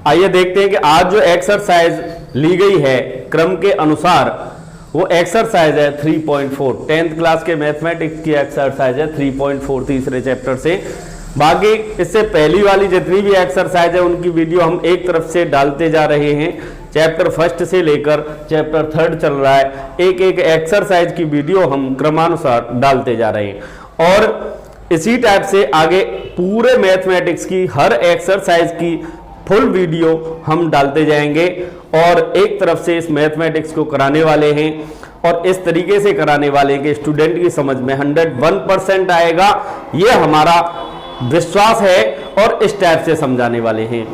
आइए देखते हैं कि आज जो एक्सरसाइज ली गई है क्रम के अनुसार, वो एक्सरसाइज है 3.4 10th क्लास के मैथमेटिक्स की एक्सरसाइज है 3.4 तीसरे चैप्टर से। बाकी इससे पहली वाली जितनी भी एक्सरसाइज है उनकी वीडियो हम एक तरफ से डालते जा रहे हैं। चैप्टर फर्स्ट से लेकर चैप्टर थर्ड चल रहा है, एक एक एक्सरसाइज की वीडियो हम क्रमानुसार डालते जा रहे हैं और इसी टाइप से आगे पूरे मैथमेटिक्स की हर एक्सरसाइज की फुल वीडियो हम डालते जाएंगे और एक तरफ से इस मैथमेटिक्स को कराने वाले हैं और इस तरीके से कराने वाले हैं कि स्टूडेंट की समझ में 101% आएगा, ये हमारा विश्वास है और इस टाइप से समझाने वाले हैं।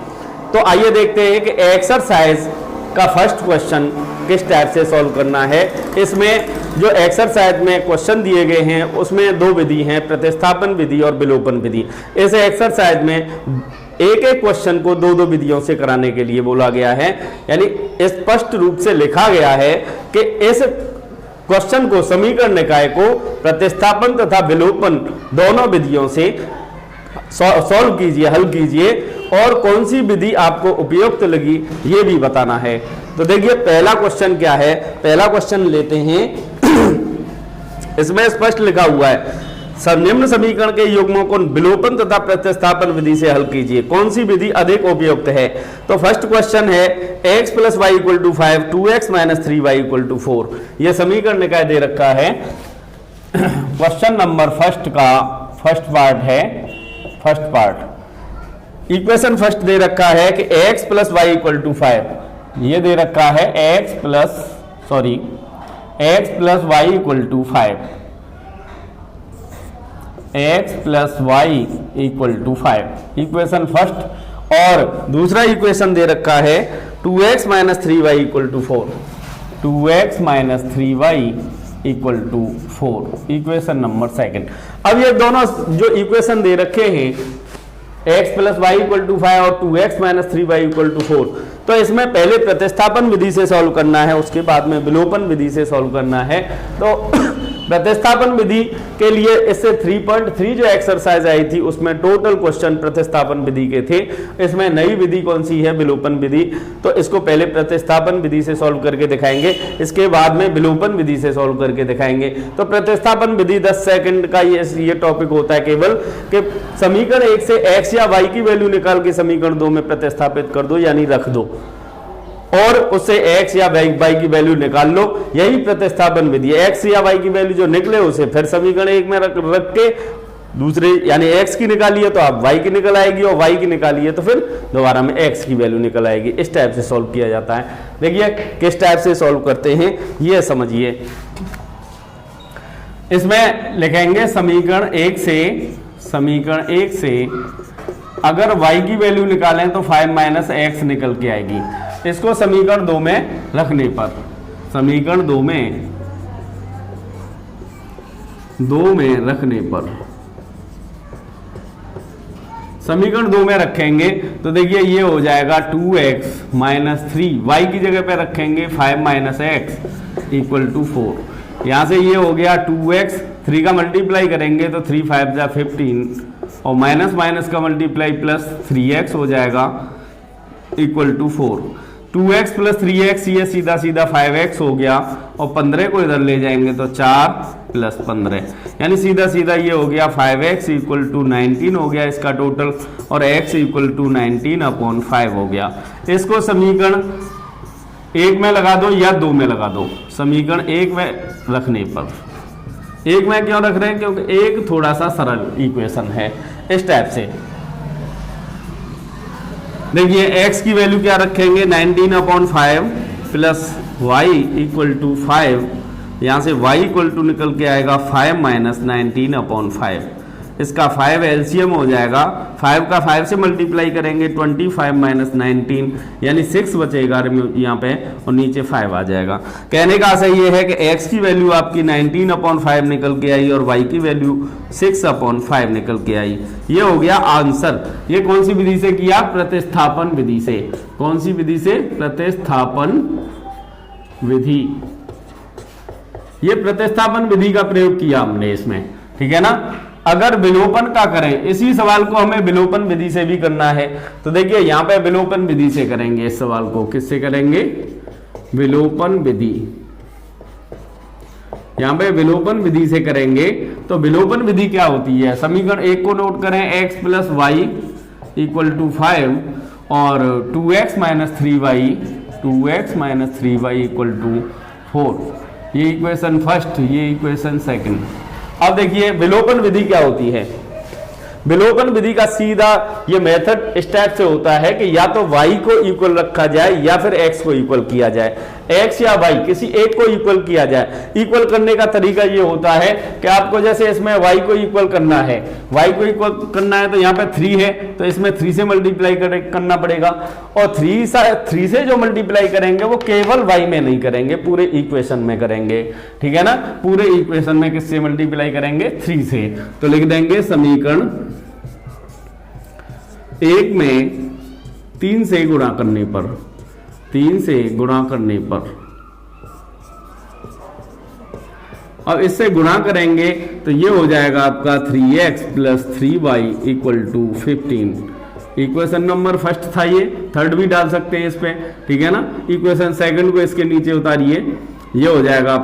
तो आइए देखते हैं कि एक्सरसाइज का फर्स्ट क्वेश्चन किस टाइप से सॉल्व करना है। इसमें जो एक्सरसाइज में क्वेश्चन दिए गए हैं उसमें दो विधि हैं, प्रतिस्थापन विधि और विलोपन विधि। इस एक्सरसाइज में एक एक क्वेश्चन को दो दो विधियों से कराने के लिए बोला गया है, यानी स्पष्ट रूप से लिखा गया है कि इस क्वेश्चन को समीकरण निकाय को प्रतिस्थापन तथा विलोपन दोनों विधियों से सॉल्व कीजिए, हल कीजिए और कौन सी विधि आपको उपयुक्त लगी ये भी बताना है। तो देखिए पहला क्वेश्चन क्या है, पहला क्वेश्चन लेते हैं। इसमें स्पष्ट लिखा हुआ है निम्न समीकरण के युग्मों को विलोपन तथा प्रतिस्थापन विधि से हल कीजिए, कौन सी विधि अधिक उपयुक्त है। तो फर्स्ट क्वेश्चन है x + y = 5 2x - 3y = 4। यह समीकरण निकाय दे रखा है। क्वेश्चन नंबर फर्स्ट का फर्स्ट पार्ट है, first part equation first they रखा है कि x + y = 5। ये दे रखा है x + y = 5, x + y = 5 equation first. और दूसरा इक्वेशन दे रखा है 2x - 3y = 4, 2x - 3y = 4 equation number second. अब ये दोनों जो इक्वेशन दे रखे हैं x + y = 5 और 2x - 3y = 4, तो इसमें पहले प्रतिस्थापन विधि से सॉल्व करना है, उसके बाद में विलोपन विधि से सॉल्व करना है। तो प्रतिस्थापन विधि के लिए इससे 3.3 जो एक्सरसाइज आई थी उसमें टोटल क्वेश्चन प्रतिस्थापन विधि के थे। इसमें नई विधि कौन सी है, विलोपन विधि। तो इसको पहले प्रतिस्थापन विधि से सॉल्व करके दिखाएंगे, इसके बाद में विलोपन विधि से सॉल्व करके दिखाएंगे। तो प्रतिस्थापन विधि 10 सेकंड का ये टॉपिक होता है केवल कि समीकरण 1 से x या y की वैल्यू निकाल के समीकरण 2 में प्रतिस्थापित कर दो, यानी रख दो और उससे x या y की वैल्यू निकाल लो, यही प्रतिस्थापन विधि है। x या y की वैल्यू जो निकले उसे फिर समीकरण 1 में रख के दूसरे यानी x की निकालिए तो आप y की निकल आएगी और y की निकालिए तो फिर दोबारा में x की वैल्यू निकल आएगी। इस टाइप से सॉल्व किया जाता है। देखिए किस टाइप से सॉल्व करते हैं ये समझिए। इसमें लिखेंगे समीकरण 1 से अगर y की वैल्यू निकालें तो 5 - x निकल के आएगी। इसको समीकरण 2 में रखने पर, समीकरण 2 में रखने पर, समीकरण 2 में रखेंगे तो देखिए ये हो जाएगा 2x - 3, y की जगह पे रखेंगे 5 - x = 4। यहां से ये हो गया 2x, 3 का मल्टीप्लाई करेंगे तो 3 × 5 = 15 और माइनस का मल्टीप्लाई प्लस 3x हो जाएगा = 4। 2x + 3x ये सीधा 5x हो गया और 15 को इधर ले जाएंगे तो 4 + 15 यानी सीधा ये हो गया 5x = 19 हो गया इसका टोटल और x = 19/5 हो गया। इसको समीकरण 1 में लगा दो या 2 में लगा दो। समीकरण 1 में रखने पर, 1 में क्यों रख रहे हैं, क्योंकि 1 थोड़ा सा सरल इक्वेशन है। इस टाइप से देखिए x की वैल्यू क्या रखेंगे 19/5 प्लस y = 5, यहाँ से y = निकल के आएगा 5 - 19/5। इसका 5 एलसीएम हो जाएगा, 5 का 5 से मल्टीप्लाई करेंगे 25 - 19 यानी 6 बचेगा यहाँ पे और नीचे 5 आ जाएगा। कहने का आशय ये है कि x की वैल्यू आपकी 19/5 निकल के आई और y की वैल्यू 6/5 निकल के आई। ये हो गया आंसर। ये कौन सी विधि से किया, प्रतिस्थापन विधि से। कौन सी विधि से, प्रतिस्थापन विधि। ये प्रतिस्थापन विधि का प्रयोग किया हमने इसमें, ठीक है ना। अगर विलोपन का करें, इसी सवाल को हमें विलोपन विधि से भी करना है, तो देखिए यहां पे विलोपन विधि से करेंगे इस सवाल को। किससे करेंगे? विलोपन विधि। यहां पे विलोपन विधि से करेंगे। तो विलोपन विधि क्या होती है? समीकरण एक को नोट करें, x plus Y equal to 5 और 2x minus 3y equal to 4। ये इक्वेशन फर्स्ट, ये इक्वेशन सेकंड। अब देखिए विलोपन विधि क्या होती है। विलोपन विधि का सीधा ये मेथड इस टाइप से होता है कि या तो y को इक्वल रखा जाए या फिर x को इक्वल किया जाए। x या y किसी एक को इक्वल किया जाए। इक्वल करने का तरीका ये होता है कि आपको जैसे इसमें y को इक्वल करना है, तो यहाँ पे 3 है तो इसमें 3 से मल्टीप्लाई करना पड़ेगा, और 3 से जो मल्टीप्लाई करेंगे वो केवल y में नहीं करेंगे, पूरे इक्वेशन में करेंगे। ठीक है ना? पूरे इक्वेशन में किससे मल्टीप्लाई करेंगे? 3 से। तो लिख देंगे समीकरण 1 में 3 से गुणा करने पर, अब इससे गुणा करेंगे तो ये हो जाएगा आपका 3x plus 3y equal to 15। Equation number first था, ये थर्ड भी डाल सकते हैं इस पे। ठीक है ना? इक्वेशन सेकंड को इसके नीचे उतारिए, ये हो जाएगा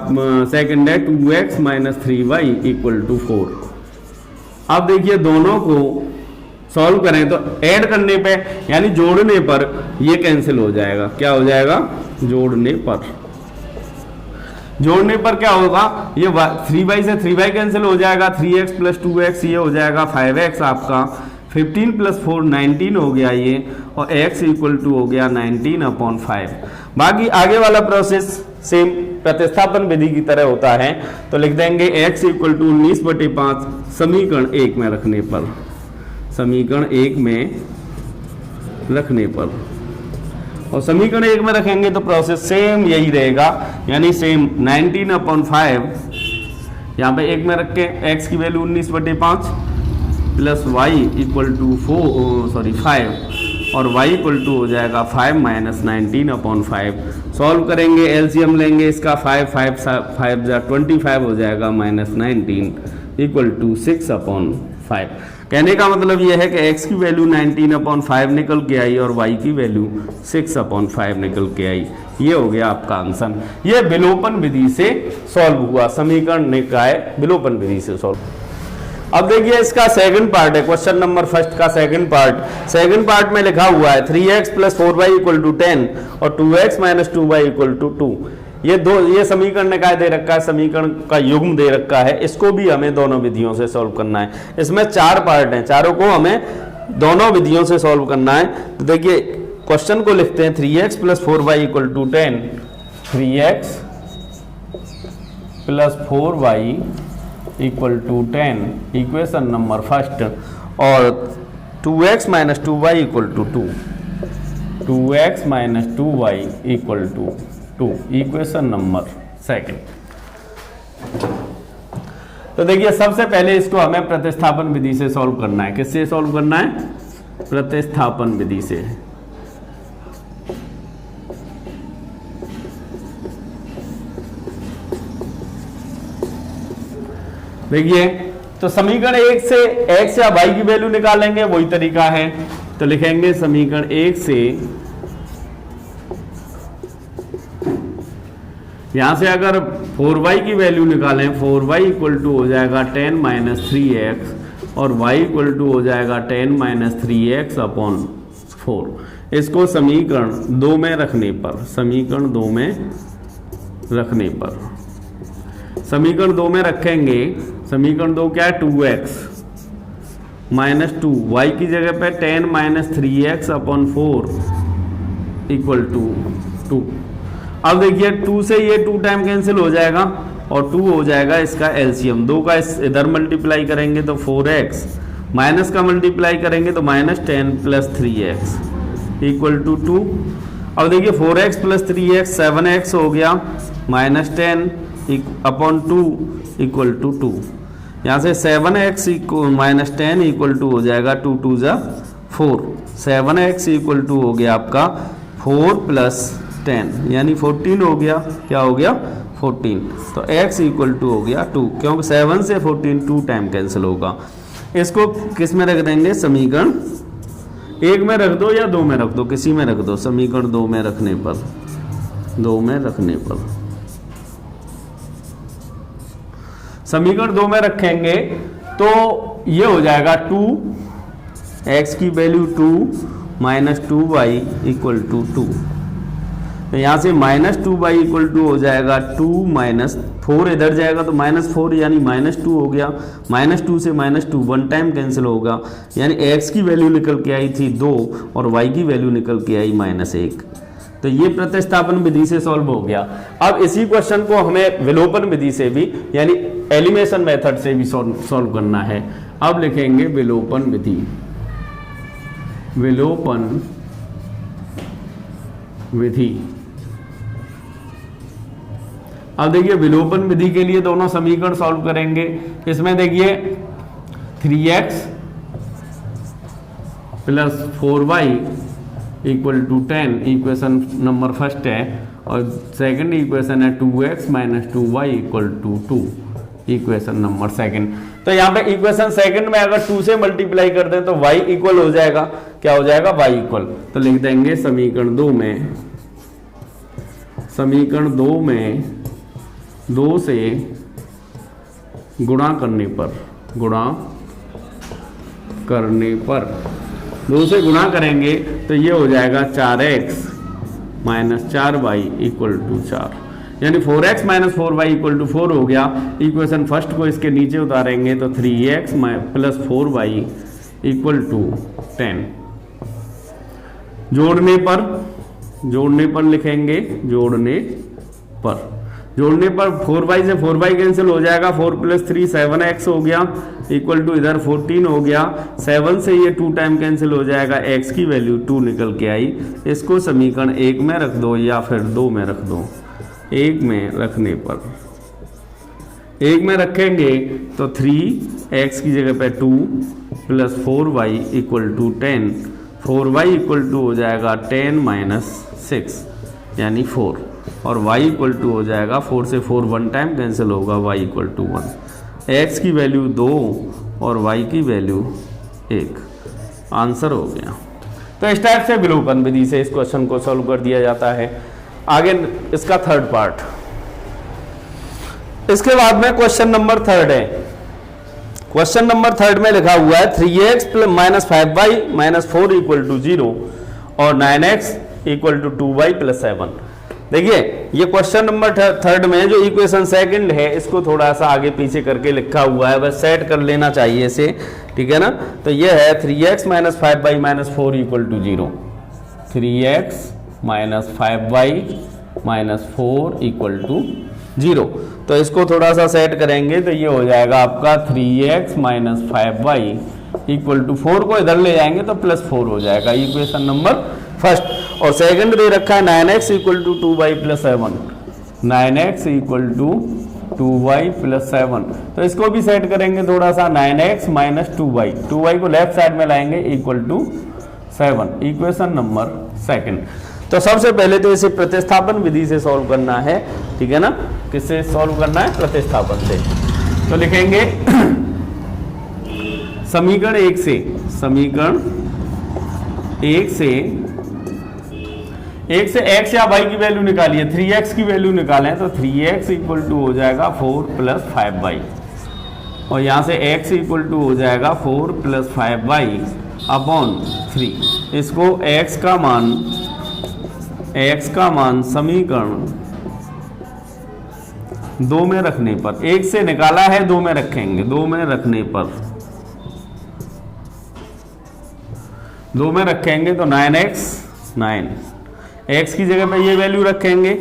सेकंड है 2x minus 3y equal to 4। अब देखिए दोनों को सॉल्व करें तो ऐड करने पे यानी जोड़ने पर ये कैंसिल हो जाएगा। क्या हो जाएगा? जोड़ने पर क्या होगा? ये 3y से 3y कैंसिल हो जाएगा, 3x प्लस 2x ये हो जाएगा 5x आपका, 15 प्लस 4 19 हो गया ये, और x इक्वल टू हो गया 19/5। बाकी आगे वाला प्रोसेस सेम प्रतिस्थापन विधि की तरह होता है। तो लिख देंगे x इक्वल टू 19/5 समीकरण 1 में रखने पर, और समीकरण 1 में रखेंगे तो प्रोसेस सेम यही रहेगा, यानी सेम 19/5 यहाँ पे 1 में रख के x की value 19/5 plus y equal to 5 और y इक्वल टू हो जाएगा 5 माइनस 19/5। सॉल्व करेंगे, एलसीएम लेंगे इसका, 5 25 हो जाएगा माइनस 19 इक्वल टू 6/5। कहने का मतलब यह है कि x की वैल्यू 19/5 निकल के आई और y की वैल्यू 6/5 निकल के आई। ये हो गया आपका आंसर। ये विलोपन विधि से सॉल्व हुआ, समीकरण निकाय विलोपन विधि से सॉल्व। अब देखिए इसका सेकंड पार्ट है, क्वेश्चन नंबर फर्स्ट का सेकंड पार्ट में लिखा हुआ है 3x plus 4y equal to 10 और 2x minus 2y equal to 2। ये समीकरण निकाय दे रखा है, समीकरण का युग्म दे रखा है, इसको भी हमें दोनों विधियों से सॉल्व करना है। इसमें 4 पार्ट हैं, चारों को हमें दोनों विधियों से सॉल्व करना है। तो देखिए क्वेश्चन को लिखते हैं 3x plus 4y equal to 10, 3x plus 4y equal to 10 equation number first, और 2x minus 2y equal to 2, 2x minus 2y equal to 2 equation number second. तो देखिए सबसे पहले इसको हमें प्रतिस्थापन विधि से सॉल्व करना है। किससे सॉल्व करना है? प्रतिस्थापन विधि से। देखिए तो समीकरण 1 से x या y की वैल्यू निकालेंगे, वही तरीका है। तो लिखेंगे समीकरण 1 से, यहां से अगर 4y की वैल्यू निकालें, 4y इक्वल टू हो जाएगा 10 माइनस 3x और y इक्वल टू हो जाएगा 10 माइनस 3x अपॉन 4। इसको समीकरण 2 में रखने पर, समीकरण 2 में रखेंगे। समीकरण 2 क्या है? 2x माइनस 2, y की जगह पे 10 minus 3x upon 4 equal to 2। अब देखिए 2 से ये 2 टाइम कैंसिल हो जाएगा और 2 हो जाएगा इसका एलसीएम। 2 का इधर मल्टीप्लाई करेंगे तो 4x, माइनस का मल्टीप्लाई करेंगे तो minus 10 plus 3x equal to 2। अब देखिए 4x प्लस 3x 7x हो गया, माइनस 10 अपॉन 2 इक्वल टू 2। यहाँ से 7x माइनस 10 इक्वल टू हो जाएगा 2 2 जा 4, 7x इक्वल टू हो गया आपका 4 प्लस 10 यानी 14 हो गया। क्या हो गया? 14, तो x इक्वल टू हो गया 2, क्योंकि 7 से 14 2 टाइम कैंसिल होगा। इसको किस में रख देंगे, समीकरण 1 में रख दो या 2 में रख दो, किसी में रख दो, समीकरण 2 में रखने पर समीकरण 2 में रखेंगे तो ये हो जाएगा 2, x की value 2 minus 2y equal to 2, तो यहाँ से माइनस 2y इक्वल टू हो जाएगा 2 माइनस 4, इधर जाएगा तो माइनस 4 यानी माइनस 2 हो गया, माइनस 2 से माइनस 2 1 टाइम कैंसिल होगा, यानी x की वैल्यू निकल के आई थी 2 और y की वैल्यू निकल के आई -1। तो ये प्रतिस्थापन विधि से सॉल्व हो गया। अब इसी क्वेश्चन को हमें विलोपन विधि से भी यानी एलिमिनेशन मेथड से भी सॉल्व करना है। अब लिखेंगे विलोपन विधि। अब देखिए विलोपन विधि के लिए दोनों समीकरण सॉल्व करेंगे। इसमें देखिए 3x plus 4y equal to 10 equation number first है, और सेकंड इक्वेशन है 2x minus 2y equal to 2 equation number second. तो यहाँ पे इक्वेशन सेकंड में अगर 2 से मल्टीप्लाई कर दें तो y इक्वल हो जाएगा, क्या हो जाएगा, y इक्वल, तो लिख देंगे समीकरण 2 में 2 से गुणा करने पर 2 से गुणा करेंगे तो ये हो जाएगा 4x minus 4y equal to 4, यानी 4x minus 4y equal to 4 हो गया। इक्वेशन फर्स्ट को इसके नीचे उतारेंगे तो 3x plus 4y equal to 10। जोड़ने पर लिखेंगे, जोड़ने पर 4y से 4y कैंसिल हो जाएगा, 4 प्लस 3 7x हो गया इक्वल टू इधर 14 हो गया, 7 से ये 2 टाइम कैंसिल हो जाएगा, x की वैल्यू 2 निकल के आई। इसको समीकरण 1 में रख दो या फिर 2 में रख दो। 1 में रखने पर 1 में रखेंगे तो 3x की जगह पे 2 plus 4y equal to 10, 4y equal to हो जाएगा 10 माइनस 6 यानी 4, और y इक्वल टू हो जाएगा 4 से 4 1 टाइम कैंसिल होगा, y इक्वल टू 1, x की वैल्यू 2 और y की वैल्यू 1, आंसर हो गया। तो इस टाइप से विलोपन विधि से इस क्वेश्चन को सॉल्व कर दिया जाता है। आगे इसका थर्ड पार्ट, इसके बाद में क्वेश्चन नंबर 3 है। क्वेश्चन नंबर 3 में लिखा हुआ है 3x minus 5y minus 4 equal to 0 और 9x equal to 2y plus 7। देखिए ये क्वेश्चन नंबर 3 में जो इक्वेशन सेकंड है इसको थोड़ा सा आगे पीछे करके लिखा हुआ है, बस सेट कर लेना चाहिए इसे, ठीक है ना। तो ये है 3x minus 5y minus 4 equal to 0, 3x minus 5y minus 4 equal to 0। तो इसको थोड़ा सा सेट करेंगे तो ये हो जाएगा आपका 3x minus 5y equal to 4 को इधर ले जाएंगे तो प्लस 4 हो जाएगा, इक्वेशन नंबर फर्स्ट। और सेकंड दे रखा है 9x equal to 2y plus 7, 9x equal to 2y plus 7। तो इसको भी सेट करेंगे थोड़ा सा, 9x माइनस 2y को लेफ्ट साइड में लाएंगे equal to 7, equation number second. तो सबसे पहले तो इसे प्रतिस्थापन विधि से सॉल्व करना है, ठीक है ना। किससे सॉल्व करना है, प्रतिस्थापन से। तो लिखेंगे समीकरण 1 से x या y की वैल्यू निकालिए, 3x की वैल्यू निकालें तो 3x इक्वल टू हो जाएगा 4 प्लस 5y, और यहाँ से x इक्वल टू हो जाएगा 4 प्लस 5y अपॉन 3। इसको x का मान समीकरण 2 में रखने पर, 1 से निकाला है 2 में रखेंगे, 2 में रखने पर 2 में रखेंगे तो 9x 9, x की जगह पे ये वैल्यू रखेंगे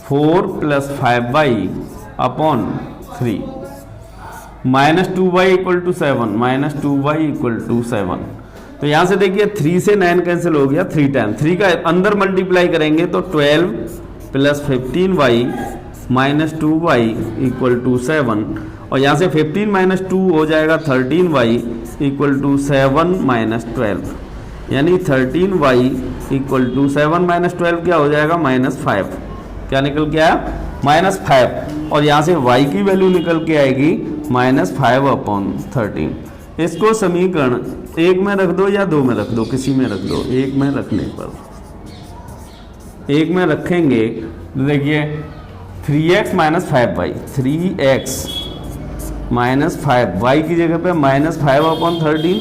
4 plus 5y upon 3, minus 2y equal to 7, minus 2y equal to 7। तो यहाँ से देखिए 3 से 9 कैंसिल हो गया 3 टाइम, 3 का अंदर मल्टीप्लाई करेंगे तो 12 plus 15y minus 2y equal to 7, और यहाँ से 15 माइनस 2 हो जाएगा 13y इक्वल टू 7 माइनस 12, यानी 13y इक्वल टू 7 माइनस 12 क्या हो जाएगा, -5। क्या निकल के आया, -5 और यहाँ से y की वैल्यू निकल के आएगी -5/13। इसको समीकरण 1 में रख दो या 2 में रख दो, किसी में रख दो। 1 में रखने पर 1 में रखेंगे तो देखिए 3x - 5y, 3x - 5 y की जगह पे -5/13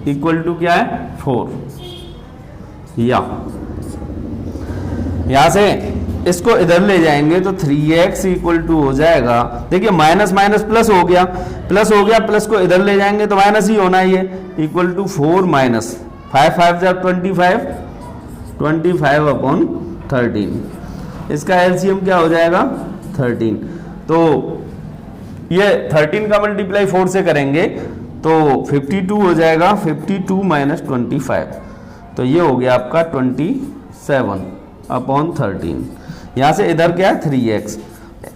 इक्वल टू क्या है 4। या यहां से इसको इधर ले जाएंगे तो 3x इक्वल टू हो जाएगा, देखिए माइनस माइनस प्लस हो गया, प्लस को इधर ले जाएंगे तो माइनस ही होना है, ये इक्वल टू 4 - 5 5 जा 25/13। इसका एलसीएम क्या हो जाएगा 13। तो ये 13 का मल्टीप्लाई 4 से करेंगे तो 52 हो जाएगा, 52 - 25, तो ये हो गया आपका 27/13। यहाँ से इधर क्या है 3x,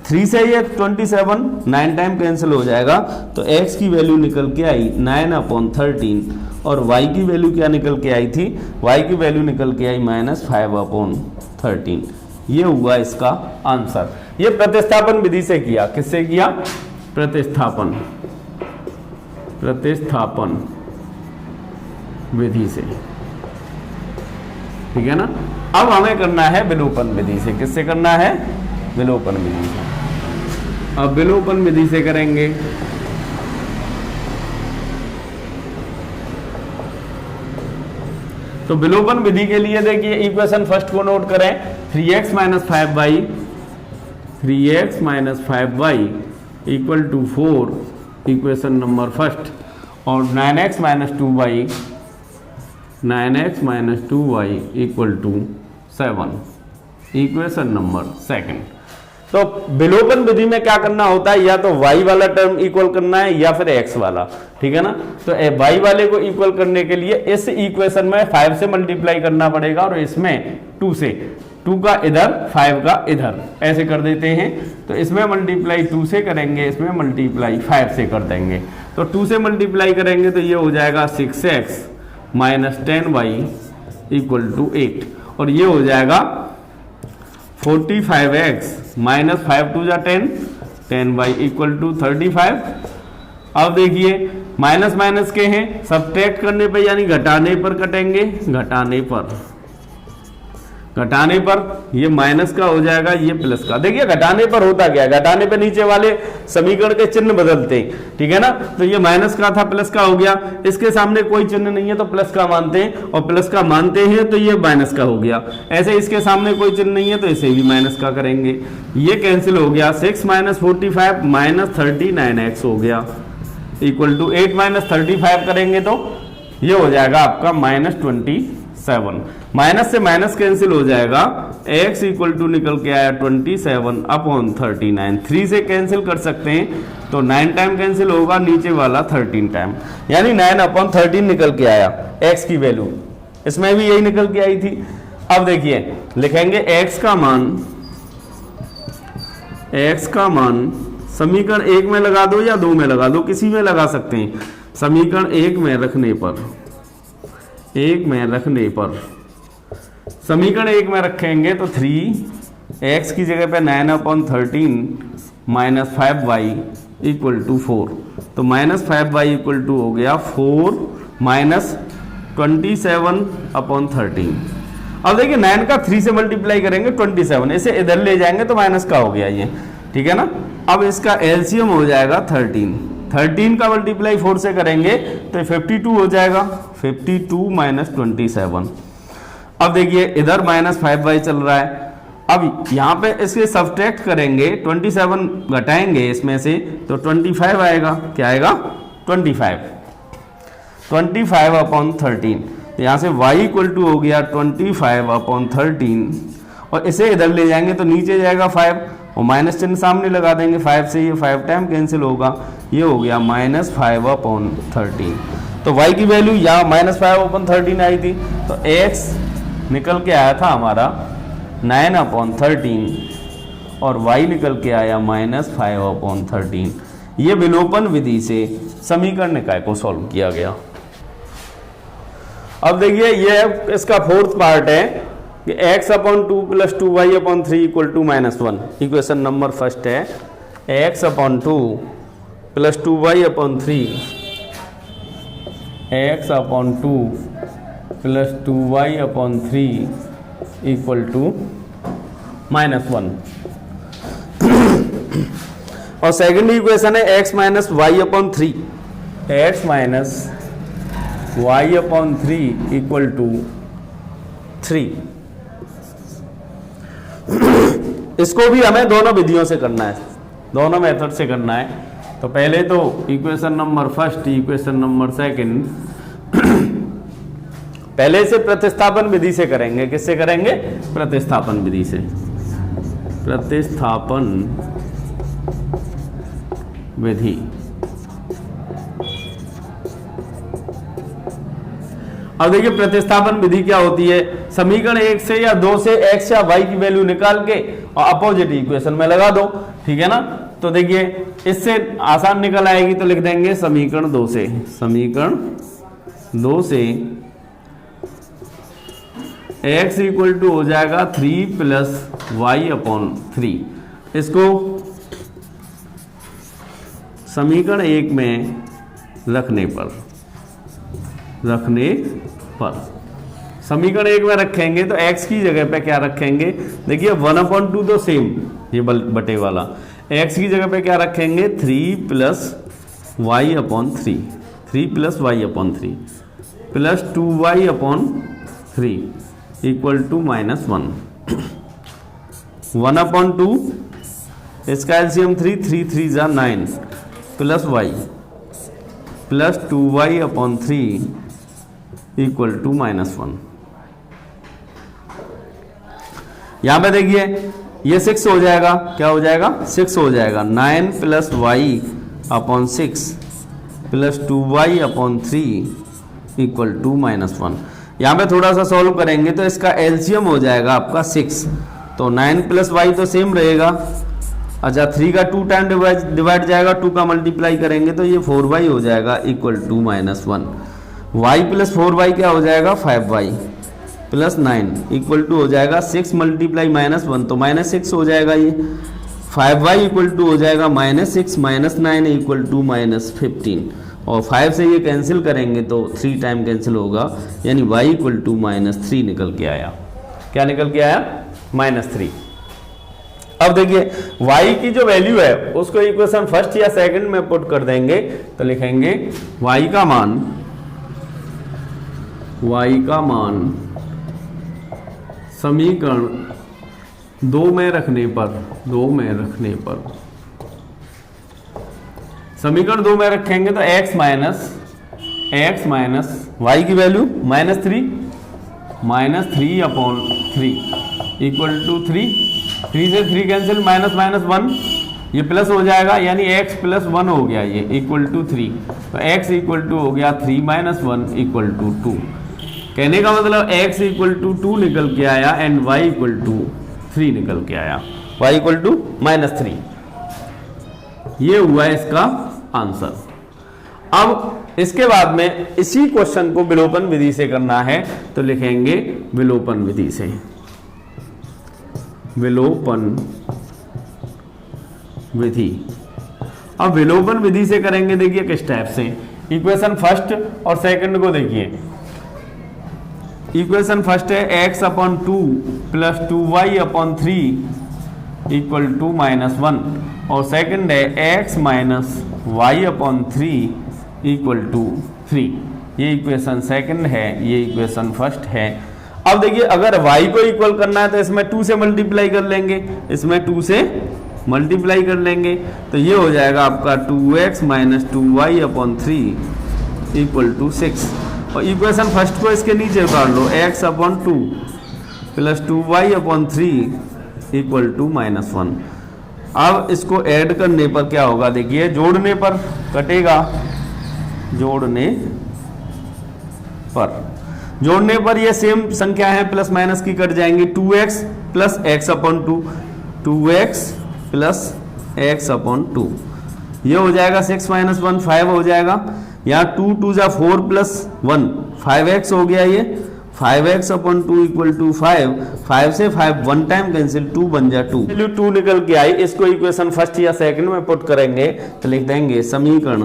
3 से ये 27 9 टाइम कैंसिल हो जाएगा, तो x की वैल्यू निकल के आई 9/13 और y की वैल्यू क्या निकल के आई थी, y की वैल्यू निकल के आई -5/13। ये हुआ इसका आंसर। ये प्रतिस्थापन विधि से किया, किससे किया, प्रतिस्थापन विधि से, ठीक है ना। अब हमें करना है विलोपन विधि से। किससे करना है, विलोपन विधि से। अब विलोपन विधि से करेंगे तो विलोपन विधि के लिए देखिए इक्वेशन फर्स्ट को नोट करें, 3x - 5y equal to 4 equation number first, और 9x - 2y equal to 7 equation number second. तो विलोपन विधि में क्या करना होता है, या तो y वाला टर्म इक्वल करना है या फिर x वाला, ठीक है ना। तो y वाले को इक्वल करने के लिए इस इक्वेशन में 5 से मल्टीप्लाई करना पड़ेगा और इसमें 2 से, 2 का इधर 5 का इधर, ऐसे कर देते हैं। तो इसमें मल्टीप्लाई 2 से करेंगे, इसमें मल्टीप्लाई 5 से कर देंगे। तो 2 से मल्टीप्लाई करेंगे तो ये हो जाएगा 6x - 10y इक्वल टू 8, और ये हो जाएगा 45x - 5 2 जा 10, 10y इक्वल टू 35। अब देखिए माइनस माइनस के हैं, सब्ट्रैक्ट करने पे यानी घटाने पर कटेंगे, घटाने पर ये माइनस का हो जाएगा, ये प्लस का। देखिए घटाने पर होता क्या है, घटाने पे नीचे वाले समीकरण के चिन्ह बदलते हैं, ठीक है ना। तो ये माइनस का था प्लस का हो गया, इसके सामने कोई चिन्ह नहीं है तो प्लस का मानते हैं, और प्लस का मानते हैं तो ये माइनस का हो गया। ऐसे इसके सामने कोई चिन्ह नहीं है तो इसे भी माइनस का करेंगे, ये कैंसिल हो गया। 6 - 45 - 39x हो गया इक्वल टू 8 - 35 करेंगे तो ये हो जाएगा आपका -27। माइनस से माइनस कैंसिल हो जाएगा, x इक्वल टू निकल के आया 27/39। 3 से कैंसिल कर सकते हैं तो 9 टाइम कैंसिल होगा, नीचे वाला 13 टाइम, यानी 9/13 निकल के आया x की वैल्यू। इसमें भी यही निकल के आई थी। अब देखिए लिखेंगे x का मान समीकरण 1 में लगा दो या 2 में लगा दो, किसी में लगा सकते हैं। समीकरण 1 में रखने पर समीकरण 1 में रखेंगे तो 3x की जगह पे 9/13 - 5y इक्वल टू 4, तो -5y इक्वल टू हो गया 4 - 27/13। अब देखिए 9 का 3 से मल्टीप्लाई करेंगे 27, इसे इधर ले जाएंगे तो माइनस का हो गया ये, ठीक है ना। अब इसका एलसीएम हो जाएगा 13 का मल्टीप्लाई 4 से करेंगे तो 52 हो जाएगा, 52 - 27। अब देखिए इधर -5y चल रहा है, अब यहाँ पे इसके सब्ट्रैक्ट करेंगे, 27 घटाएंगे इसमें से तो 25 आएगा। क्या आएगा 25/13। तो यहाँ से y इक्वल टू हो गया 25/13, और इसे इधर ले जाएंगे तो नीचे जाएगा 5 और माइनस चिन्ह सामने लगा देंगे, 5 से ये 5 टाइम कैंसिल होगा, ये हो गया -5/13। तो y की वैल्यू यहाँ -5/13 आई थी, तो x निकल के आया था हमारा 9/13 और y निकल के आया -5/13। ये विलोपन विधि से समीकरण निकाय को सॉल्व किया गया। अब देखिए ये इसका 4th पार्ट है, कि x upon 2 plus 2y upon 3 equal to -1। Equation number first है x upon 2 plus 2y upon 3, x upon 2 plus 2y upon 3 equal to -1। और सेकेंड इक्वेशन है x minus Y upon 3, x minus Y upon 3 equal to 3। इसको भी हमें दोनों विधियों से करना है, दोनों मेथड से करना है। तो पहले तो equation number first, equation number second पहले से प्रतिस्थापन विधि से करेंगे। किससे करेंगे? प्रतिस्थापन विधि से। प्रतिस्थापन विधि। अब देखिए प्रतिस्थापन विधि क्या होती है, समीकरण 1 से या 2 से x या y की वैल्यू निकाल के और अपोजिट इक्वेशन में लगा दो, ठीक है ना। तो देखिए इससे आसान निकल आएगी, तो लिख देंगे समीकरण 2 से, समीकरण 2 से x इक्वल टू हो जाएगा 3 प्लस वाई अपॉन 3। इसको समीकरण 1 में रखने पर समीकरण 1 में रखेंगे तो x की जगह पे क्या रखेंगे? देखिए 1/2 तो सेम, ये बटे वाला, x की जगह पे क्या रखेंगे? 3 plus Y upon 3, 3 plus Y upon 3 plus 2y upon 3 equal to -1। 1/2 इसका एलसीएम 3, 3 3 जा 9 plus y plus 2y upon 3 equal to -1। यहां पे देखिए ये 6 हो जाएगा, क्या हो जाएगा? 6 हो जाएगा। 9 plus Y upon 6 plus 2y upon 3 equal to -1। यहां पे थोड़ा सा सॉल्व करेंगे तो इसका एलसीएम हो जाएगा आपका 6, तो 9 प्लस वाई तो सेम रहेगा। अच्छा 3 का 2 टाइम डिवाइड जाएगा, 2 का मल्टीप्लाई करेंगे तो ये 4y हो जाएगा equal to -1। y plus 4y क्या हो जाएगा? 5y प्लस 9 इक्वल टू हो जाएगा 6 मल्टीप्लाई -1 तो -6 हो जाएगा। ये 5y इक्वल टू हो जाएगा -6 -9 इक्वल टू -15, और 5 से ये कैंसिल करेंगे तो 3 टाइम कैंसिल होगा, यानी y इक्वल टू -3 निकल के आया। क्या निकल के आया? -3। अब देखिए y की जो वैल्यू है उसको इक्वेशन फर्स्ट या सेकंड में पुट कर देंगे तो लिखेंगे y का मान समीकरण 2 में रखने पर समीकरण 2 में रखेंगे तो x माइनस y की वैल्यू -3 अपॉन 3 इक्वल टू 3 से 3 कैंसिल, -1 ये प्लस हो जाएगा, यानी x प्लस 1 हो गया, ये इक्वल टू 3, तो x इक्वल टू हो गया 3 - 1 इक्वल टू 2। कहने का मतलब x इक्वल टू 2 निकल के आया एंड y इक्वल टू 3 निकल के आया, y इक्वल टू -3। ये हुआ इसका आंसर। अब इसके बाद में इसी क्वेश्चन को विलोपन विधि से करना है तो लिखेंगे विलोपन विधि से, विलोपन विधि। अब विलोपन विधि से करेंगे, देखिए किस टाइप से। इक्वेशन फर्स्ट और सेकंड को देखिए। इक्वेशन फर्स्ट है x upon 2 plus 2y upon 3 equal to -1, और सेकंड है x minus Y upon 3 equal to 3। ये इक्वेशन सेकंड है, ये इक्वेशन फर्स्ट है। अब देखिए अगर y को इक्वल करना है तो इसमें 2 से मल्टीप्लाई कर लेंगे, इसमें 2 से मल्टीप्लाई कर लेंगे तो ये हो जाएगा आपका 2x minus 2y upon 3 equal to 6। और इक्वेशन फर्स्ट को इसके नीचे उतार लो, x upon 2 plus 2y upon 3 equal to -1। अब इसको ऐड करने पर क्या होगा, देखिए जोड़ने पर कटेगा, जोड़ने पर ये सेम संख्या है प्लस माइनस की कट जाएंगी। 2x plus x upon 2, 2x plus x upon 2, ये हो जाएगा 6 - 1 5 हो जाएगा। यहाँ 2 2 जा 4 प्लस 1 5x हो गया ये, 5x अपॉन 2 इक्वल टू 5, 5 से 5 वन टाइम कैंसिल, 2 बन जा 2, वैल्यू 2 निकल के आई। इसको इक्वेशन फर्स्ट या सेकंड में पुट करेंगे तो लिख देंगे समीकरण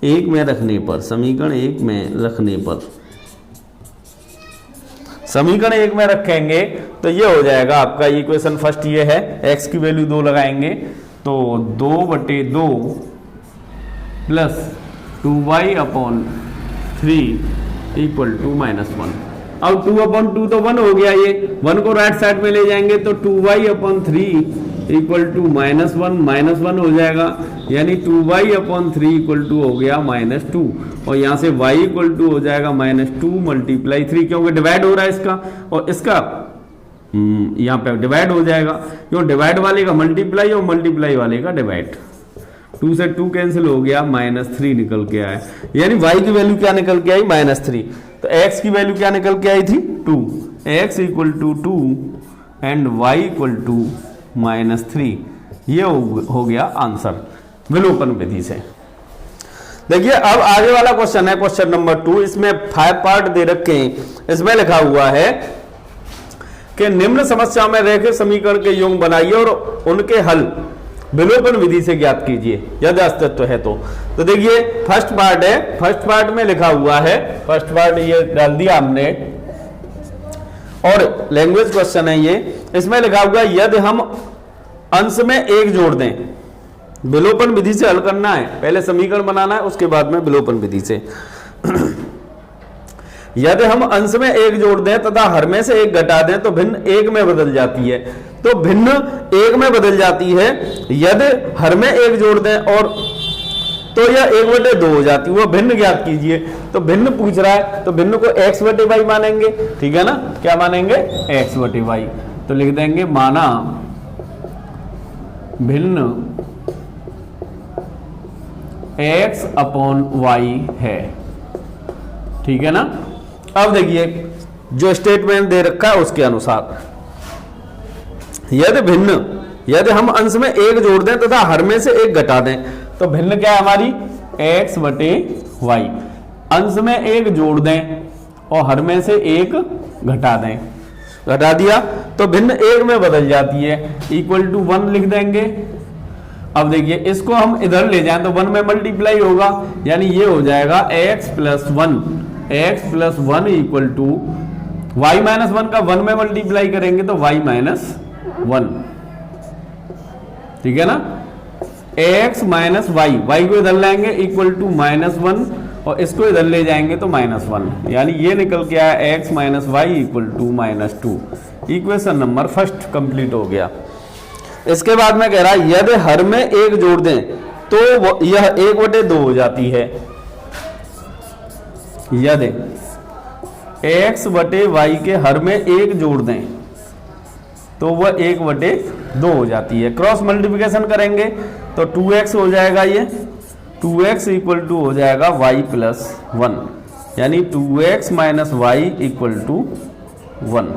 1 में रखने पर, समीकरण 1 में रखने पर, समीकरण 1 में रखेंगे तो ये हो जाएगा आपका इक्वेशन फर्स्ट ये है, x की वैल्यू 2 लगाएंगे तो 2/2 plus 2y upon 3 equal to -1। अब 2/2 तो 1 हो गया, ये 1 को राइट साइड में ले जाएंगे तो 2y अपॉन 3 इक्वल टू -1 हो जाएगा, यानी 2y अपॉन 3 इक्वल टू हो गया -2, और यहाँ से y इक्वल टू हो जाएगा -2 मल्टीप्लाई 3, क्योंकि डिवाइड हो रहा है इसका और इसका यहाँ पे डिवाइड हो जाएगा, क्यों डिवाइड वाले का मल्टीप्लाई और मल्टीप्लाई वाले का डिवाइड, 2 से 2 कैंसिल हो गया, -3 निकल के आया, यानी y की वैल्यू क्या निकल के आई -3। तो x की वैल्यू क्या निकल के आई थी 2, x equal to 2 and y equal to -3, ये हो गया आंसर विलोपन विधि से। देखिए अब आगे वाला क्वेश्चन है क्वेश्चन नंबर 2, इसमें 5 पार्ट दे रखे हैं। इसमें लिखा हुआ है कि निम्न समस्या में रेखीय समीकरण के योग बनाइए और उनके हल विलोपन विधि से ज्ञात कीजिए यदि अस्तित्व है तो। देखिए फर्स्ट पार्ट है, फर्स्ट पार्ट में लिखा हुआ है, फर्स्ट पार्ट ये डाल दिया हमने और लैंग्वेज क्वेश्चन है ये। इसमें लिखा हुआ यदि हम अंश में 1 जोड़ दें, विलोपन विधि से हल करना है, पहले समीकरण बनाना है उसके बाद में विलोपन विधि से। यदि हम अंश में 1 जोड़ दें तथा हर में से 1 घटा दें तो भिन्न 1 में बदल जाती है, तो भिन्न 1 में बदल जाती है। यदि हर में 1 जोड़ दें और तो यह 1/2 हो जाती है, वो भिन्न ज्ञात कीजिए। तो भिन्न पूछ रहा है तो भिन्न को x/y मानेंगे, ठीक है ना, क्या मानेंगे x/y। तो लिख देंगे माना भिन्न x अपॉन y है, ठीक है ना। अब देखिए जो स्टेटमेंट दे रखा है उसके अनुसार यदि हम अंश में 1 जोड़ दें तथा हर में से 1 घटा दें तो भिन्न क्या है हमारी x/y। अंश में 1 जोड़ दें और हर में से 1 घटा दें, घटा दिया तो भिन्न 1 में बदल जाती है, इक्वल टू 1 लिख देंगे। अब देखिए इसको हम इधर ले जाएं तो 1 में मल्टीप्लाई होगा, यानी ये हो जाएगा x plus 1 equal to y minus 1 का 1 में मल्टीप्लाई करेंगे तो y माइनस 1, ठीक है ना। x माइनस y को इधर लाएंगे इक्वल टू -1 और इसको इधर ले जाएंगे तो -1, यानी ये निकल के आया x minus Y equal to -2। Equation number first complete हो गया। इसके बाद में कह रहा है यदि हर में 1 जोड़ दें तो यह 1/2 हो जाती है। यदि x/y के हर में 1 जोड़ दें तो वह 1/2 हो जाती है। क्रॉस मल्टीप्लिकेशन करेंगे तो 2x हो जाएगा, ये 2x इक्वल टू हो जाएगा y प्लस 1, यानी 2x minus Y equal to 1।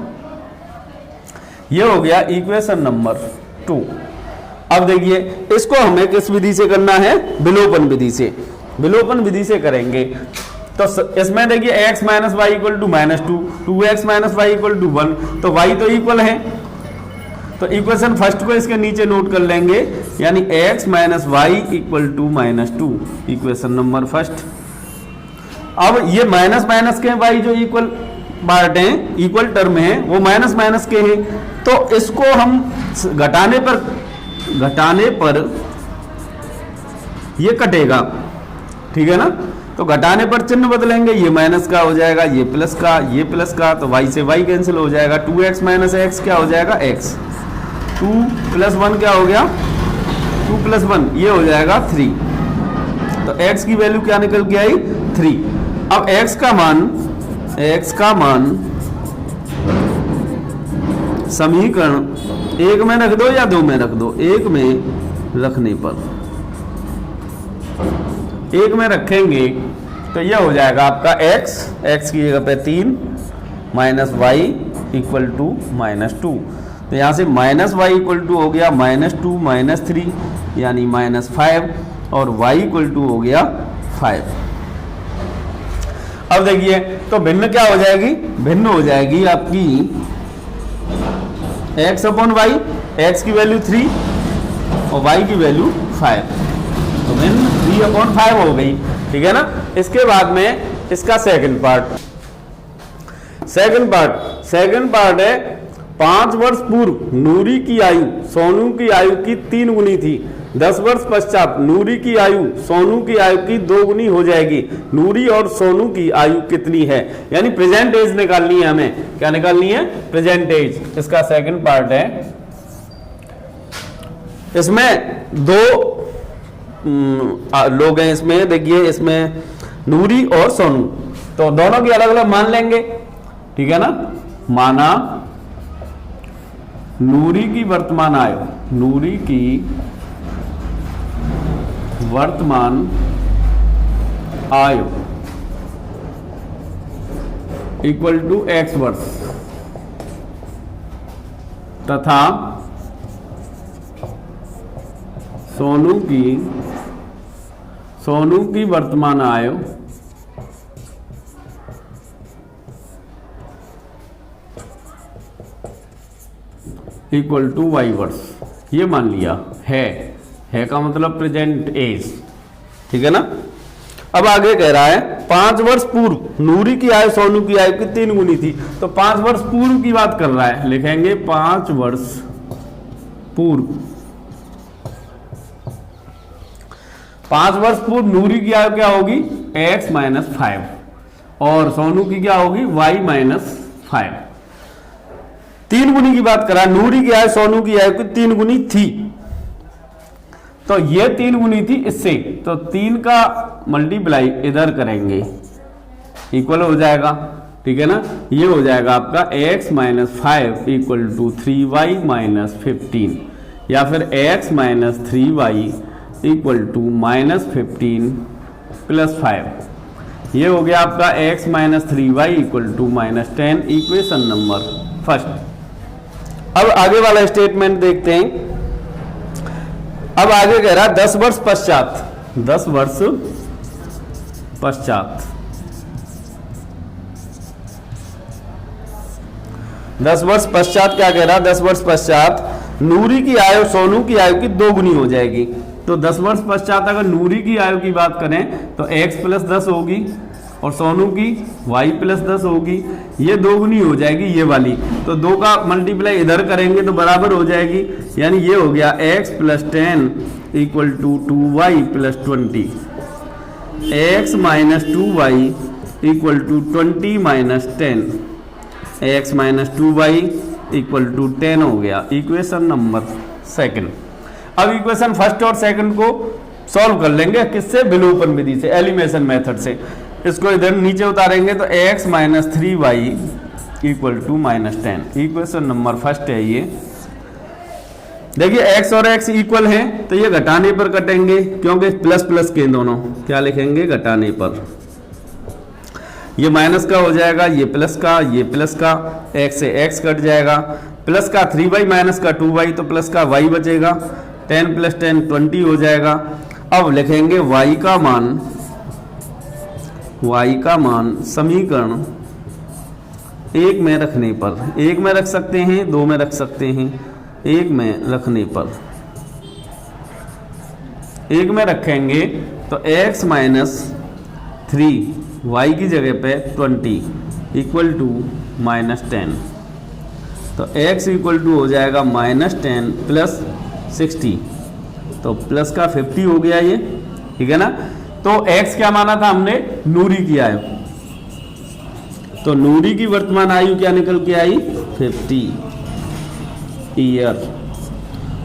ये हो गया इक्वेशन नंबर 2। अब देखिए इसको हमें किस विधि से करना है, विलोपन विधि से। विलोपन विधि से करेंगे तो इसमें देखिए x minus Y equal to -2, 2x minus Y equal to 1, तो y तो इक्वल है, तो इक्वेशन फर्स्ट को इसके नीचे नोट कर लेंगे, यानी x minus Y equal to -2, equation number first. अब ये माइनस माइनस के y जो इक्वल पार्ट हैं, इक्वल टर्म है, वो माइनस माइनस के हैं, तो इसको हम घटाने पर ये कटेगा, ठीक है ना। तो घटाने पर चिन्ह बदलेंगे, ये माइनस का हो जाएगा, ये प्लस का, तो y से y कैंसिल हो जाएगा, 2x माइनस x क्या हो जाएगा x, 2 प्लस 1 क्या हो गया, 2 प्लस 1 ये हो जाएगा 3, तो x की वैल्यू क्या निकल के आई 3। अब x का मान समीकरण 1 में रख दो या 2 में रख दो, 1 में रखने पर, 1 में रखेंगे तो यह हो जाएगा आपका x की जगह पे 3 माइनस वाई इक्वल टू -2, तो यहाँ से माइनस वाई इक्वल टू हो गया -2 -3 यानी -5 और y इक्वल टू हो गया 5। अब देखिए तो भिन्न क्या हो जाएगी, भिन्न हो जाएगी आपकी x अपॉन वाई, एक्स की वैल्यू 3 और y की वैल्यू 5, तो भिन्न 3/5 हो गई, ठीक है ना। इसके बाद में इसका सेकंड पार्ट, सेकंड पार्ट है 5 वर्ष पूर्व नूरी की आयु सोनू की आयु की 3 गुनी थी, 10 वर्ष पश्चात नूरी की आयु सोनू की आयु की 2 गुनी हो जाएगी, नूरी और सोनू की आयु कितनी है, यानी प्रेजेंट एज निकालनी है हमें। क्या निकालनी है, प्रेजेंट एज। इसका सेकंड पार्ट है, इसमें 2 लोग हैं, इसमें देखिए इसमें नूरी और सोनू, तो दोनों की अलग अलग मान लेंगे, ठीक है ना। माना नूरी की वर्तमान आयु, नूरी की वर्तमान आयु इक्वल टू x वर्ष तथा सोनू की वर्तमान आयु इक्वल टू y वर्ष, ये मान लिया है का मतलब प्रेजेंट एज, ठीक है ना। अब आगे कह रहा है 5 वर्ष पूर्व नूरी की आयु सोनू की आयु की 3 गुनी थी, तो 5 वर्ष पूर्व की बात कर रहा है, लिखेंगे 5 वर्ष पूर्व। 5 वर्ष पूर्व नूरी की आयु क्या होगी, x माइनस 5 और सोनू की क्या होगी, y माइनस 5। 3 गुनी की बात करा, नूरी की आयु सोनू की आयु की 3 गुनी थी, तो ये 3 गुनी थी इससे, तो 3 का मल्टीप्लाई इधर करेंगे, इक्वल हो जाएगा, ठीक है ना। ये हो जाएगा आपका x minus 5 equal to 3y minus 15, या फिर x minus 3y equal to minus 15 plus 5। ये हो गया आपका x minus 3y equal to minus 10, equation number first. अब आगे वाला स्टेटमेंट देखते हैं। अब आगे कह रहा 10 वर्ष पश्चात, 10 वर्ष पश्चात, 10 वर्ष पश्चात क्या कह रहा, 10 वर्ष पश्चात नूरी की आयु सोनू की आयु की 2 गुनी हो जाएगी। तो 10 वर्ष पश्चात अगर नूरी की आयु की बात करें तो x प्लस 10 होगी और सोनू की y प्लस 10 होगी, ये 2 गुनी हो जाएगी ये वाली, तो 2 का मल्टीप्लाई इधर करेंगे तो बराबर हो जाएगी, यानी ये हो गया x plus 10 equal to 2y plus 20, x minus 2y equal to 20 minus 10, x minus 2y equal to 10 हो गया, इक्वेशन नंबर सेकंड। अब इक्वेशन फर्स्ट और सेकंड को सॉल्व कर लेंगे, किससे, विलोपन विधि से, एलिमिनेशन मेथड से। इसको इधर नीचे उतारेंगे तो x minus 3y equal to minus 10, equation number first है ये। देखिए x और x इक्वल है तो ये घटाने पर कटेंगे, क्योंकि प्लस प्लस के दोनों, क्या लिखेंगे, घटाने पर। ये माइनस का हो जाएगा, ये प्लस का, ये प्लस का, x से x कट जाएगा, प्लस का 3y माइनस का 2y, तो प्लस का y बचेगा, 10 प्लस 10 20 हो जाएगा। अब लिखेंगे y का मान समीकरण 1 में रखने पर, 1 में रख सकते हैं, 2 में रख सकते हैं, 1 में रखने पर, 1 में रखेंगे तो x माइनस 3 y की जगह पे 20 इक्वल टू माइनस 10, तो x इक्वल टू हो जाएगा माइनस 10 प्लस 60, तो प्लस का 50 हो गया ये, ठीक है ना। तो x क्या माना था हमने, नूरी की आयु, तो नूरी की वर्तमान आयु क्या निकल के आई, 50 ईयर,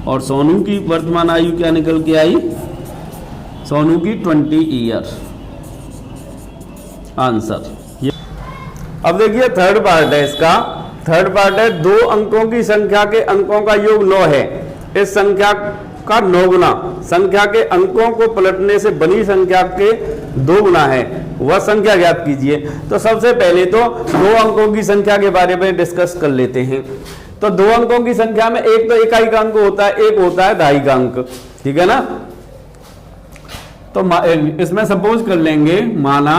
और सोनू की वर्तमान आयु क्या निकल के आई, सोनू की 20 ईयर, आंसर ये। अब देखिए थर्ड पार्ट है इसका, थर्ड पार्ट है 2 अंकों की संख्या के अंकों का योग 9 है, इस संख्या का 9 गुना संख्या के अंकों को पलटने से बनी संख्या के 2 गुना है, वह संख्या ज्ञात कीजिए। तो सबसे पहले तो 2 अंकों की संख्या के बारे में डिस्कस कर लेते हैं। तो 2 अंकों की संख्या में एक तो इकाई का अंक होता है, एक होता है दहाई का अंक, ठीक है ना। तो इसमें सपोज कर लेंगे, माना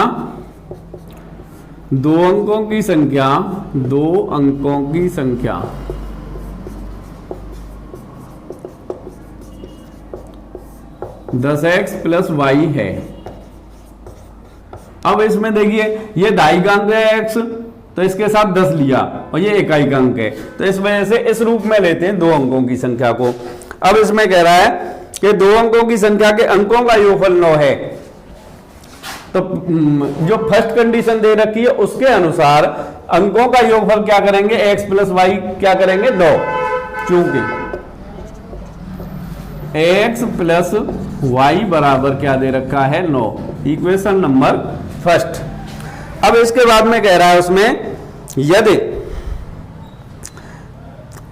दो अंकों की संख्या 10x प्लस वाई है। अब इसमें देखिए ये दाईकांक है x, तो इसके साथ 10 लिया और ये इकाईकांक है, तो इस वजह से इस रूप में लेते हैं दो अंकों की संख्या को। अब इसमें कह रहा है कि दो अंकों की संख्या के अंकों का योगफल 9 है, तो जो फर्स्ट कंडीशन दे रखी है उसके अनुसार अंकों का योगफल क्या करेंगे, x प्लस वाई क्या करेंगे 9, चूंकि x प्लस वाई बराबर क्या दे रखा है 9, इक्वेशन नंबर फर्स्ट। अब इसके बाद में कह रहा है उसमें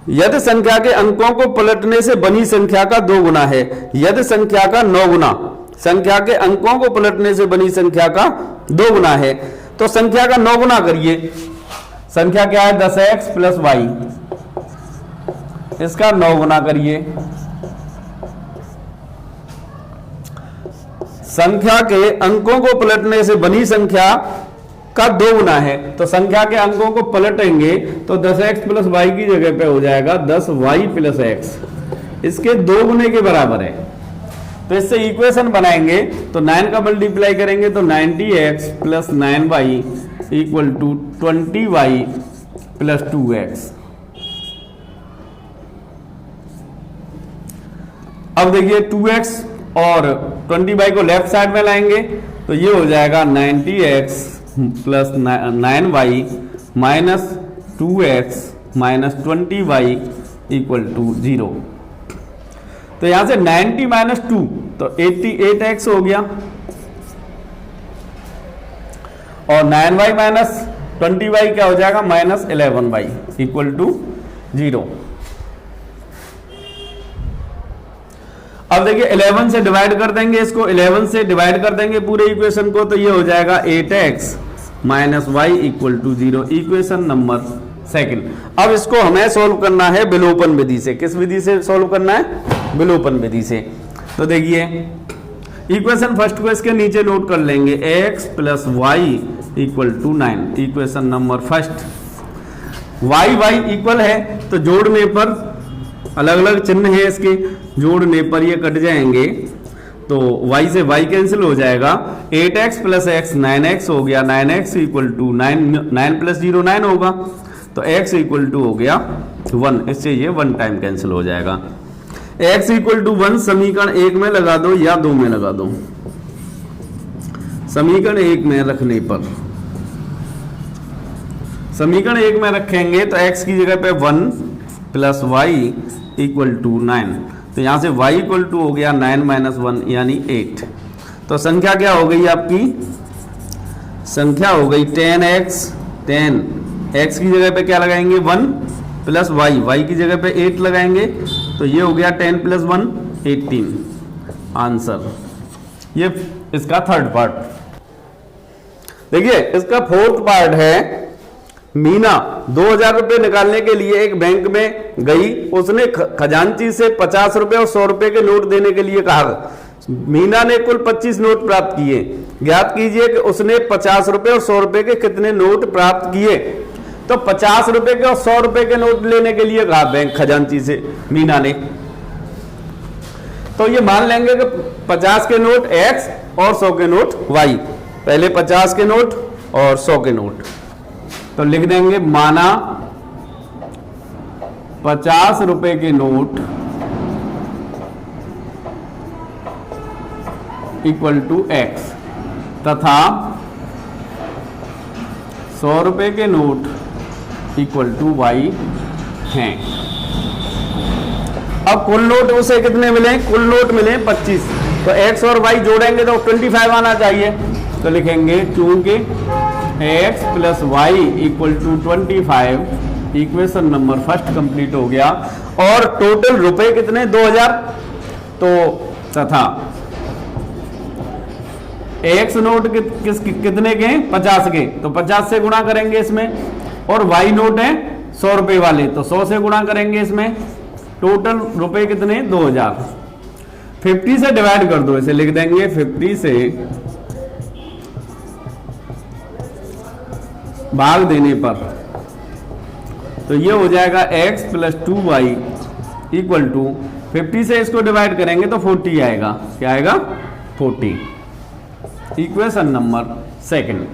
यदि संख्या के अंकों को पलटने से बनी संख्या का 2 गुना है, यदि संख्या का 9 गुना, संख्या के अंकों को पलटने से बनी संख्या का 2 गुना है, तो संख्या का 9 गुना करिए। संख्या क्या है 10x प्लस वाई, इसका 9 गुना करिए। संख्या के अंकों को पलटने से बनी संख्या का 2 गुना है, तो संख्या के अंकों को पलटेंगे तो 10x प्लस वाई की जगह पे हो जाएगा 10y प्लस x, इसके 2 गुने के बराबर है। तो इससे इक्वेशन बनाएंगे तो 9 का मल्टीप्लाई करेंगे तो 90x plus 9y equal to 20y plus 2x। अब देखिए 2x और 20y को लेफ्ट साइड में लाएंगे तो ये हो जाएगा 90x plus 9y minus 2x minus 20y equal to 0। तो यहां से 90 माइनस 2 तो 88x हो गया, और 9y माइनस 20y क्या हो जाएगा माइनस 11y इक्वल टू 0। अब देखिए 11 से डिवाइड कर देंगे इसको, 11 से डिवाइड कर देंगे पूरे इक्वेशन को, तो ये हो जाएगा 8x minus Y equal to 0, equation number second. अब इसको हमें सोल्व करना है विलोपन विधि से। किस विधि से सोल्व करना है, विलोपन विधि से। तो देखिए इक्वेशन फर्स्ट को इसके नीचे नोट कर लेंगे, x plus Y equal to 9, equation number first. y y equal है तो जोड़ने पर अलग अलग चिन्ह है इसके, जोड़ने पर ये कट जाएंगे तो y से y कैंसिल हो जाएगा, 8x प्लस x 9x हो गया, 9x इक्वल टू 9 प्लस 0 9 होगा, तो x इक्वल टू हो गया 1, इससे ये 1 टाइम कैंसिल हो जाएगा। x इक्वल टू 1 समीकरण 1 में लगा दो या 2 में लगा दो। समीकरण 1 में रखने पर, समीकरण 1 में रखेंगे तो x की जगह पे 1 प्लस वाई इक्वल टू 9, तो यहां से y इक्वल टू हो गया 9 माइनस 1 यानी 8। तो संख्या क्या हो गई आपकी, संख्या हो गई 10x, 10x की जगह पे क्या लगाएंगे 1 प्लस y की जगह पे 8 लगाएंगे, तो ये हो गया 10 प्लस 1 18 आंसर। ये इसका थर्ड पार्ट। देखिए इसका फोर्थ पार्ट है, मीना 2000 रुपए निकालने के लिए एक बैंक में गई, उसने खजांची से 50 रुपए और 100 रुपए के नोट देने के लिए कहा। मीना ने कुल 25 नोट प्राप्त किए, ज्ञात कीजिए कि उसने 50 रुपए और 100 रुपए के कितने नोट प्राप्त किए। तो 50 रुपए के और 100 रुपए के नोट लेने के लिए कहा बैंक खजांची से मीना ने, तो ये मान लेंगे कि 50 के नोट x और 100 के नोट y। पहले 50 के नोट और 100 के नोट, तो लिख देंगे माना 50 रुपए के नोट इक्वल टू x तथा 100 रुपए के नोट इक्वल टू y हैं। अब कुल नोट उसे कितने मिले, कुल नोट मिले 25, तो x और y जोड़ेंगे तो 25 आना चाहिए, तो लिखेंगे चूंकि x plus Y equal to 25, equation number first complete हो गया। और टोटल रुपए कितने 2000, तो तथा x नोट कितने के 50 के, तो 50 से गुणा करेंगे इसमें, और y नोट है 100 रुपए वाले, तो 100 से गुणा करेंगे इसमें। टोटल रुपए कितने 2000। 50 से डिवाइड कर दो, इसे लिख देंगे 50 से भाग देने पर, तो ये हो जाएगा x plus 2y equal to 50 से इसको डिवाइड करेंगे तो 40 आएगा। क्या आएगा? 40। Equation number second.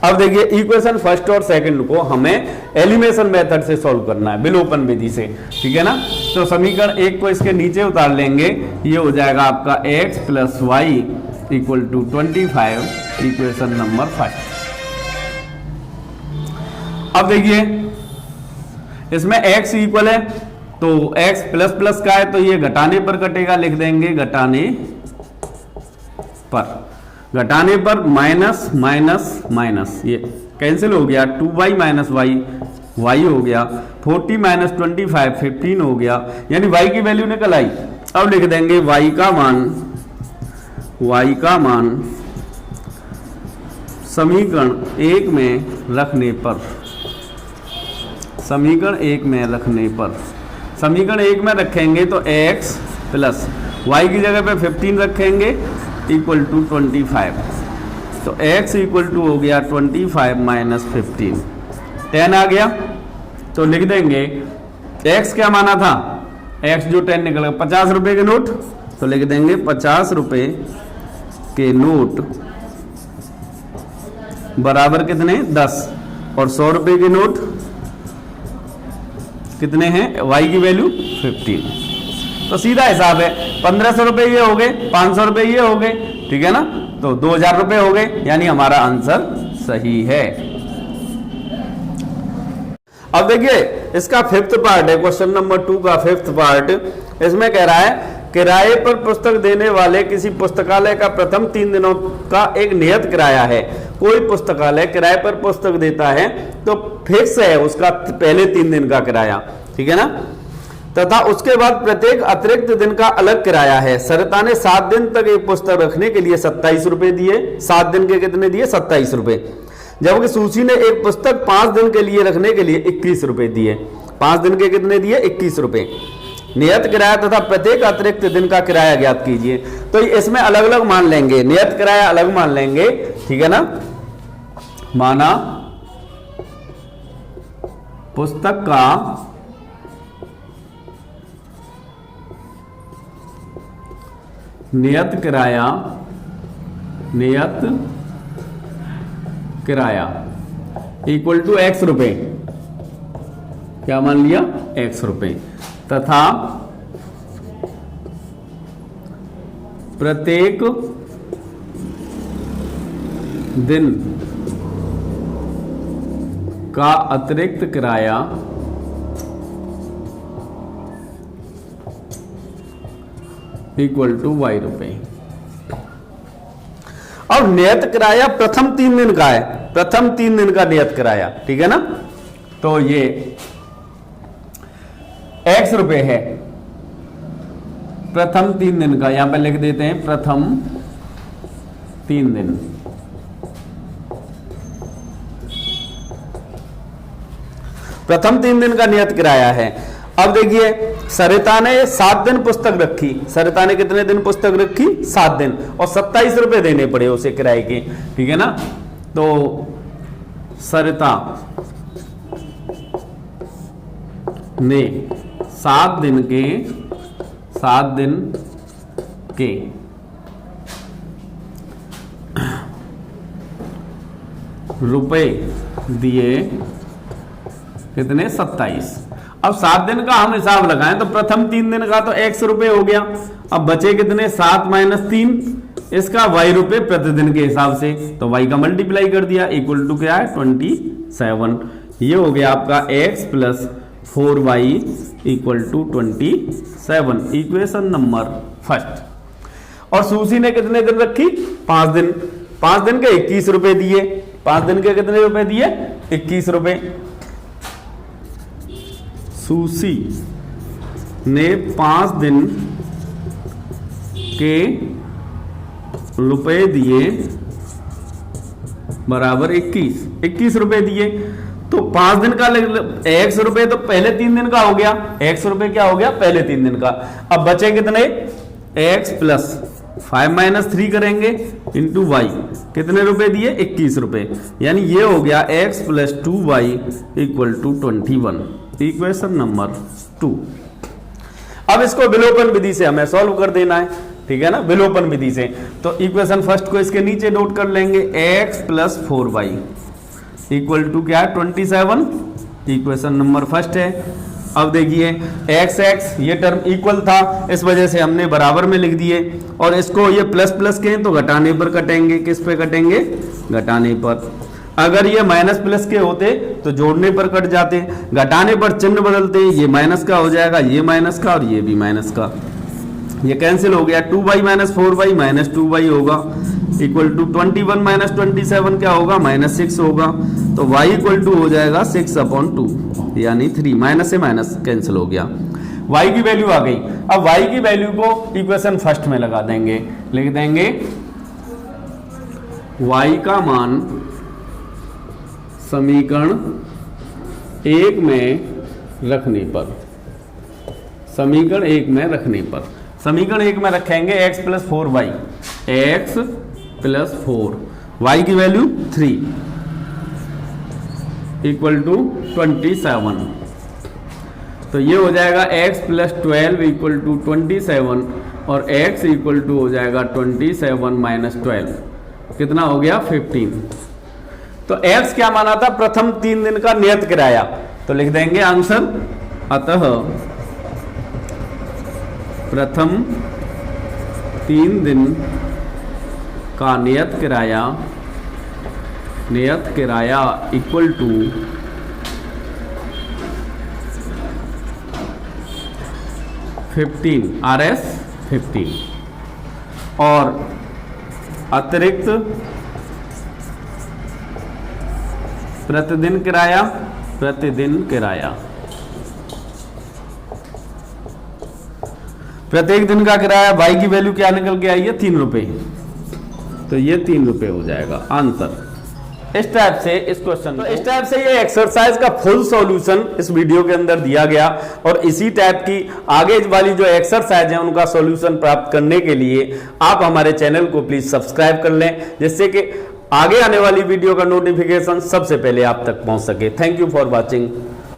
अब देखिए इक्वेशन फर्स्ट और सेकंड को हमें एलिमिनेशन मेथड से सॉल्व करना है, विलोपन विधि से, ठीक है ना। तो समीकरण एक को इसके नीचे उतार लेंगे, ये हो जाएगा आपका x plus Y equal to 25, equation number 5। अब देखिए इसमें x इक्वल है तो x प्लस प्लस का है तो ये घटाने पर कटेगा, लिख देंगे घटाने पर माइनस माइनस माइनस, ये कैंसिल हो गया, 2y माइनस वाई y हो गया, 40 माइनस 25 15 हो गया, यानी y की वैल्यू निकल आई। अब लिख देंगे y का मान समीकरण एक में रखने पर, समीकरण एक में रखेंगे तो x प्लस y की जगह पे 15 रखेंगे इक्वल टू 25, तो x इक्वल टू हो गया 25 माइनस 15, 10 आ गया। तो लिख देंगे x क्या माना था, x जो 10 निकल गया 50 रुपए के नोट, तो लिख देंगे 50 रुपए के नोट बराबर कितने 10, और 100 रुपए के नोट कितने हैं, y की वैल्यू 15। तो सीधा हिसाब है, 1500 रुपए ये हो गए, 500 रुपए ये हो गए, ठीक है ना, तो 2000 रुपए हो गए, यानी हमारा आंसर सही है। अब देखिए इसका फिफ्थ पार्ट है, क्वेश्चन नंबर 2 का फिफ्थ पार्ट। इसमें कह रहा है किराए पर पुस्तक देने वाले किसी पुस्तकालय का प्रथम 3 दिनों का एक नियत किराया है। कोई पुस्तकालय किराए पर पुस्तक देता है तो फिक्स है उसका पहले 3 दिन का किराया, ठीक है ना, तथा उसके बाद प्रत्येक अतिरिक्त दिन का अलग किराया है। सरिता ने 7 दिन तक एक पुस्तक रखने के लिए 27 रुपए दिए, 7 दिन के कितने दिए 27 रुपए, जबकि सूची ने एक पुस्तक 5 दिन के लिए रखने के लिए 21 रुपए दिए। 5 दिन के कितने दिए 21 रुपए। नियत किराया तथा प्रत्येक अतिरिक्त दिन का किराया ज्ञात कीजिए। तो इसमें अलग अलग मान लेंगे, नियत किराया अलग मान लेंगे, ठीक है ना। माना पुस्तक का नियत किराया इक्वल टू x रुपए, क्या मान लिया x रुपए, तथा प्रत्येक दिन का अतिरिक्त किराया इक्वल टू y रुपए। और नियत किराया प्रथम 3 दिन का है, प्रथम 3 दिन का नियत किराया, ठीक है ना। तो ये x रुपए है प्रथम 3 दिन का, यहां पे लिख देते हैं प्रथम 3 दिन। प्रथम 3 दिन का नियत किराया है। अब देखिए सरिता ने 7 दिन पुस्तक रखी, सरिता ने कितने दिन पुस्तक रखी 7 दिन, और 27 रुपए देने पड़े उसे किराए के, ठीक है ना। तो सरिता ने 7 दिन के रुपए दिए कितने 27। अब 7 दिन का हम हिसाब लगाएं तो प्रथम 3 दिन का तो x रुपए हो गया, अब बचे कितने 7 माइनस 3, इसका y रुपए प्रतिदिन के हिसाब से, तो y का मल्टीप्लाई कर दिया इक्वल टू क्या है 27। ये हो गया आपका x plus 4y equal to 27, equation number first. और सूसी ने कितने दिन रखी 5 दिन, 5 दिन के 21 रुपए दिए, 5 दिन के कितने रुपए दिए 21 रुपए। सूसी ने 5 दिन के रुपए दिए बराबर 21 रुपए दिए। तो 5 दिन का x रुपए तो पहले 3 दिन का हो गया, x रुपए क्या हो गया पहले 3 दिन का। अब बचे कितने x प्लस 5 माइनस 3 करेंगे इंटू वाई, कितने रुपए दिए 21 रुपए, यानी ये हो गया x plus 2y equal to 21, equation number 2। अब इसको विलोपन विधि से हमें सॉल्व कर देना है, ठीक है ना, विलोपन विधि से। तो इक्वेशन फर्स्ट को इसके नीचे नोट कर लेंगे, x plus 4y equal to क्या है 27, इक्वेशन नंबर फर्स्ट है। अब देखिए x ये टर्म इक्वल था, इस वजह से हमने बराबर में लिख दिए, और इसको ये प्लस प्लस के तो घटाने पर कटेंगे, किस पे कटेंगे, घटाने पर। अगर ये माइनस प्लस के होते तो जोड़ने पर कट जाते, घटाने पर चिन्ह बदलते, ये माइनस का हो जाएगा, ये माइनस का और ये भी माइनस का, ये कैंसिल हो गया, 2y minus 4y minus 2y होगा इक्वल टू 21 माइनस 27 क्या होगा, माइनस 6 होगा। तो y इक्वल टू हो जाएगा 6/2 यानी 3, माइनस से माइनस कैंसिल हो गया, y की वैल्यू आ गई। अब y की वैल्यू को इक्वेशन फर्स्ट में लगा देंगे, लिख देंगे y का मान समीकरण 1 में रखने पर, समीकरण 1 में रखने पर, समीकरण 1 में रखेंगे x plus 4y, x plus 4, y की वैल्यू 3 इक्वल टू 27, तो ये हो जाएगा x प्लस 12 इक्वल टू 27 और x इक्वल टू हो जाएगा 27 माइनस 12, कितना हो गया 15। तो x क्या माना था, प्रथम 3 दिन का नियत किराया, तो लिख देंगे आंसर, अतः प्रथम 3 दिन का नियत किराया इक्वल टू 15 RS 15 और अतिरिक्त प्रतिदिन किराया प्रत्येक दिन का किराया, y की वैल्यू क्या निकल के आई है 3 रुपए, तो ये 3 रुपए हो जाएगा आंसर। इस टाइप से इस क्वेश्चन, तो इस टाइप से ये एक्सरसाइज का फुल सॉल्यूशन इस वीडियो के अंदर दिया गया, और इसी टाइप की आगे वाली जो एक्सरसाइज है उनका सॉल्यूशन प्राप्त करने के लिए आप हमारे चैनल को प्लीज सब्सक्राइब कर लें, जिससे कि आगे आने वाली वीडियो का नोटिफिकेशन सबसे पहले आप तक पहुंच सके। Thank you for watching.